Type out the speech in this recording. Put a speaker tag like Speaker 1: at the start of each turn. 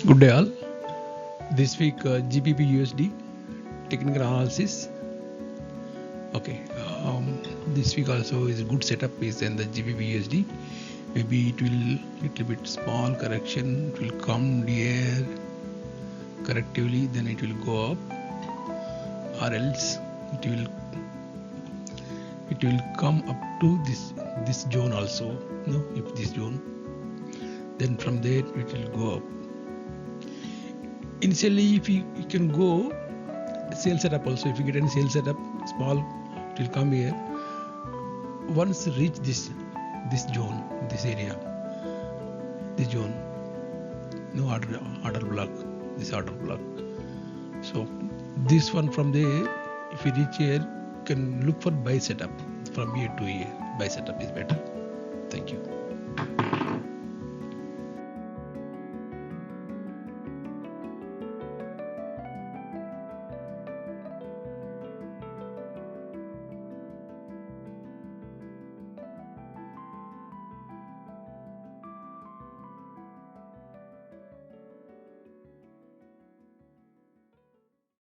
Speaker 1: Good day all. This week GBP USD technical analysis. Okay. This week also is a good setup is in the GBP USD. Maybe it will little bit small correction. It will come here correctively, then it will go up, or else it will come up to this zone also. No, if this zone, then from there it will go up. Initially, if you can go sale setup also, if you get any sale setup small, it will come here. Once reach this zone, this area, this zone, no order block, this order block. So this one from there, if you reach here, you can look for buy setup from here to here. Buy setup is better. Thank you.